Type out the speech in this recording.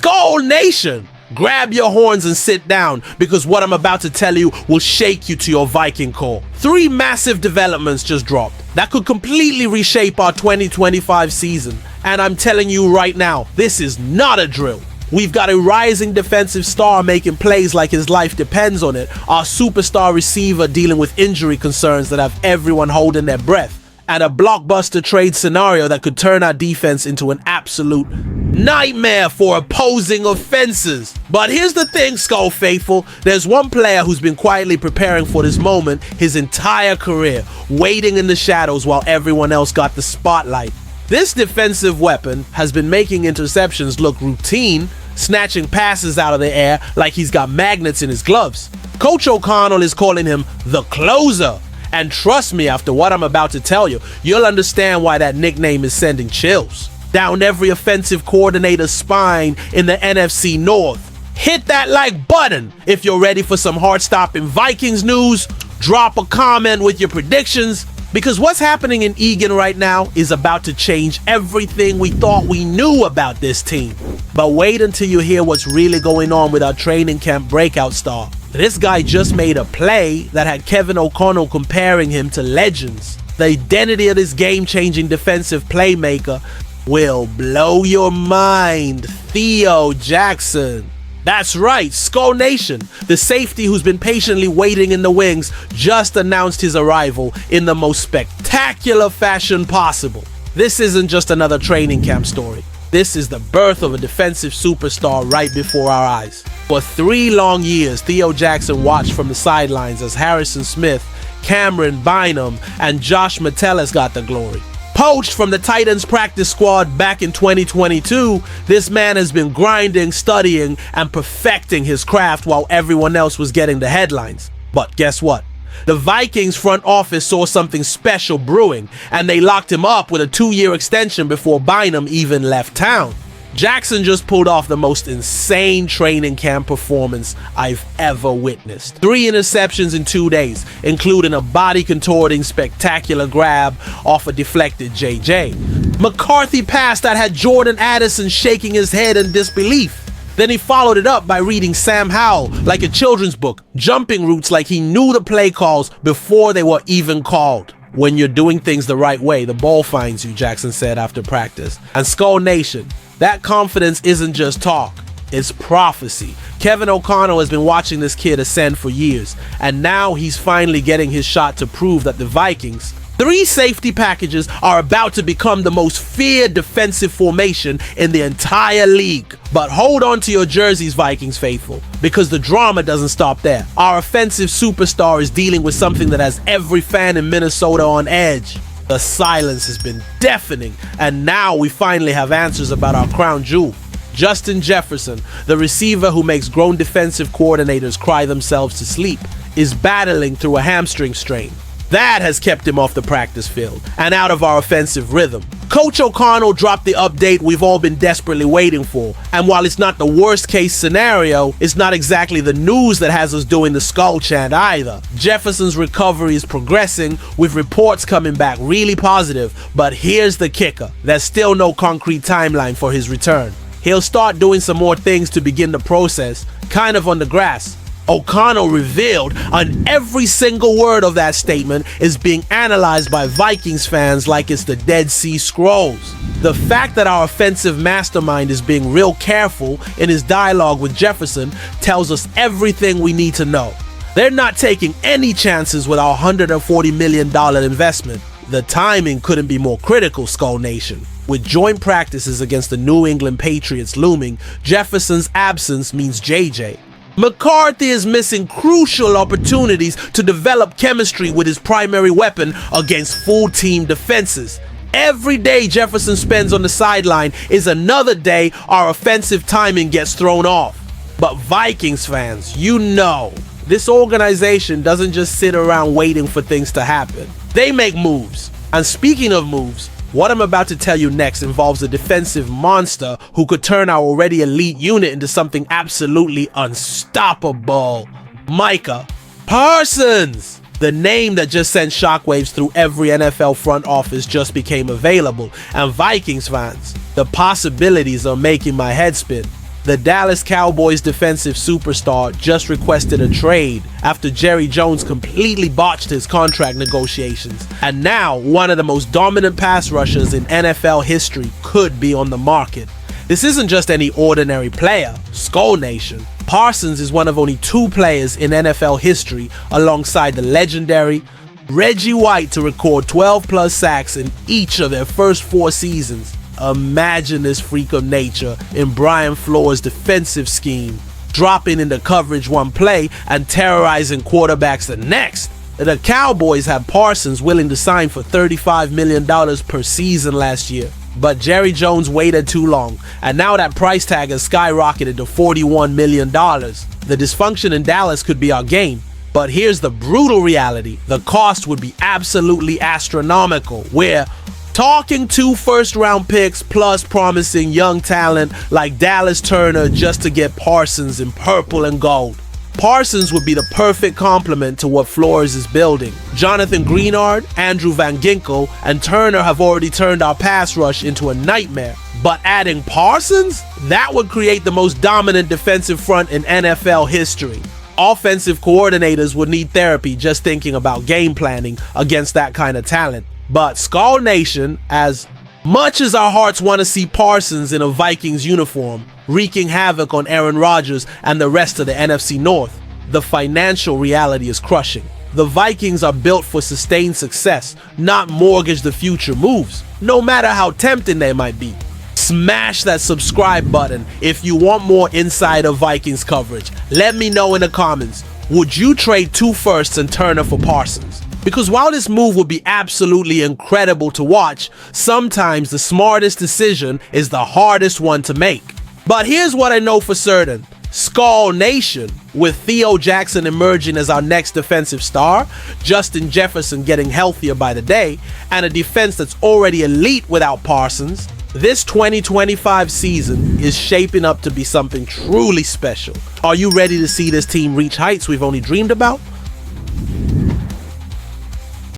Skull Nation, grab your horns and sit down, because what I'm about to tell you will shake you to your Viking core. 3 massive developments just dropped that could completely reshape our 2025 season. And I'm telling you right now, this is not a drill. We've got a rising defensive star making plays like his life depends on it, our superstar receiver dealing with injury concerns that have everyone holding their breath, and a blockbuster trade scenario that could turn our defense into an absolute nightmare for opposing offenses. But here's the thing, Skull Faithful, there's one player who's been quietly preparing for this moment his entire career, waiting in the shadows while everyone else got the spotlight. This defensive weapon has been making interceptions look routine, snatching passes out of the air like he's got magnets in his gloves. Coach O'Connell is calling him the closer. And trust me, after what I'm about to tell you, you'll understand why that nickname is sending chills down every offensive coordinator's spine in the NFC North. Hit that like button if you're ready for some heart-stopping Vikings news. Drop a comment with your predictions, because what's happening in Eagan right now is about to change everything we thought we knew about this team. But wait until you hear what's really going on with our training camp breakout star. This guy just made a play that had Kevin O'Connell comparing him to legends. The identity of this game-changing defensive playmaker will blow your mind. Theo Jackson. That's right, Skull Nation, the safety who's been patiently waiting in the wings, just announced his arrival in the most spectacular fashion possible. This isn't just another training camp story. This is the birth of a defensive superstar right before our eyes. For 3 long years, Theo Jackson watched from the sidelines as Harrison Smith, Cameron Bynum, and Josh Metellus got the glory. Poached from the Titans practice squad back in 2022, this man has been grinding, studying, and perfecting his craft while everyone else was getting the headlines. But guess what? The Vikings front office saw something special brewing, and they locked him up with a 2-year extension before Bynum even left town. Jackson just pulled off the most insane training camp performance I've ever witnessed. 3 interceptions in 2 days, including a body-contorting spectacular grab off a deflected JJ. McCarthy pass that had Jordan Addison shaking his head in disbelief. Then he followed it up by reading Sam Howell like a children's book, jumping routes like he knew the play calls before they were even called. When you're doing things the right way, the ball finds you, Jackson said after practice. And Skull Nation, that confidence isn't just talk, it's prophecy. Kevin O'Connell has been watching this kid ascend for years, and now he's finally getting his shot to prove that the Vikings, 3 safety packages, are about to become the most feared defensive formation in the entire league. But hold on to your jerseys, Vikings faithful, because the drama doesn't stop there. Our offensive superstar is dealing with something that has every fan in Minnesota on edge. The silence has been deafening, and now we finally have answers about our crown jewel. Justin Jefferson, the receiver who makes grown defensive coordinators cry themselves to sleep, is battling through a hamstring strain. That has kept him off the practice field and out of our offensive rhythm. Coach O'Connell dropped the update we've all been desperately waiting for, and while it's not the worst case scenario, it's not exactly the news that has us doing the skull chant either. Jefferson's recovery is progressing, with reports coming back really positive, but here's the kicker. There's still no concrete timeline for his return. He'll start doing some more things to begin the process, kind of on the grass. O'Connell revealed, and every single word of that statement is being analyzed by Vikings fans like it's the Dead Sea Scrolls. The fact that our offensive mastermind is being real careful in his dialogue with Jefferson tells us everything we need to know. They're not taking any chances with our $140 million investment. The timing couldn't be more critical, Skull Nation. With joint practices against the New England Patriots looming, Jefferson's absence means JJ. McCarthy is missing crucial opportunities to develop chemistry with his primary weapon against full team defenses. Every day Jefferson spends on the sideline is another day our offensive timing gets thrown off. But Vikings fans, you know, this organization doesn't just sit around waiting for things to happen. They make moves. And speaking of moves, what I'm about to tell you next involves a defensive monster who could turn our already elite unit into something absolutely unstoppable. Micah Parsons! The name that just sent shockwaves through every NFL front office just became available, and Vikings fans, the possibilities are making my head spin. The Dallas Cowboys defensive superstar just requested a trade after Jerry Jones completely botched his contract negotiations. And now, one of the most dominant pass rushers in NFL history could be on the market. This isn't just any ordinary player, Skull Nation. Parsons is one of only 2 players in NFL history alongside the legendary Reggie White to record 12+ sacks in each of their first 4 seasons. Imagine this freak of nature in Brian Flores' defensive scheme, dropping into coverage one play and terrorizing quarterbacks the next. The Cowboys had Parsons willing to sign for $35 million per season last year, but Jerry Jones waited too long, and now that price tag has skyrocketed to $41 million. The dysfunction in Dallas could be our game, but here's the brutal reality. The cost would be absolutely astronomical. We're talking 2 first-round picks plus promising young talent like Dallas Turner just to get Parsons in purple and gold. Parsons would be the perfect complement to what Flores is building. Jonathan Greenard, Andrew Van Ginkel, and Turner have already turned our pass rush into a nightmare. But adding Parsons? That would create the most dominant defensive front in NFL history. Offensive coordinators would need therapy just thinking about game planning against that kind of talent. But Skull Nation, as much as our hearts want to see Parsons in a Vikings uniform, wreaking havoc on Aaron Rodgers and the rest of the NFC North, the financial reality is crushing. The Vikings are built for sustained success, not mortgage the future moves, no matter how tempting they might be. Smash that subscribe button if you want more insider Vikings coverage. Let me know in the comments, would you trade 2 firsts and Turner for Parsons? Because while this move would be absolutely incredible to watch, sometimes the smartest decision is the hardest one to make. But here's what I know for certain. Skull Nation, with Theo Jackson emerging as our next defensive star, Justin Jefferson getting healthier by the day, and a defense that's already elite without Parsons, this 2025 season is shaping up to be something truly special. Are you ready to see this team reach heights we've only dreamed about?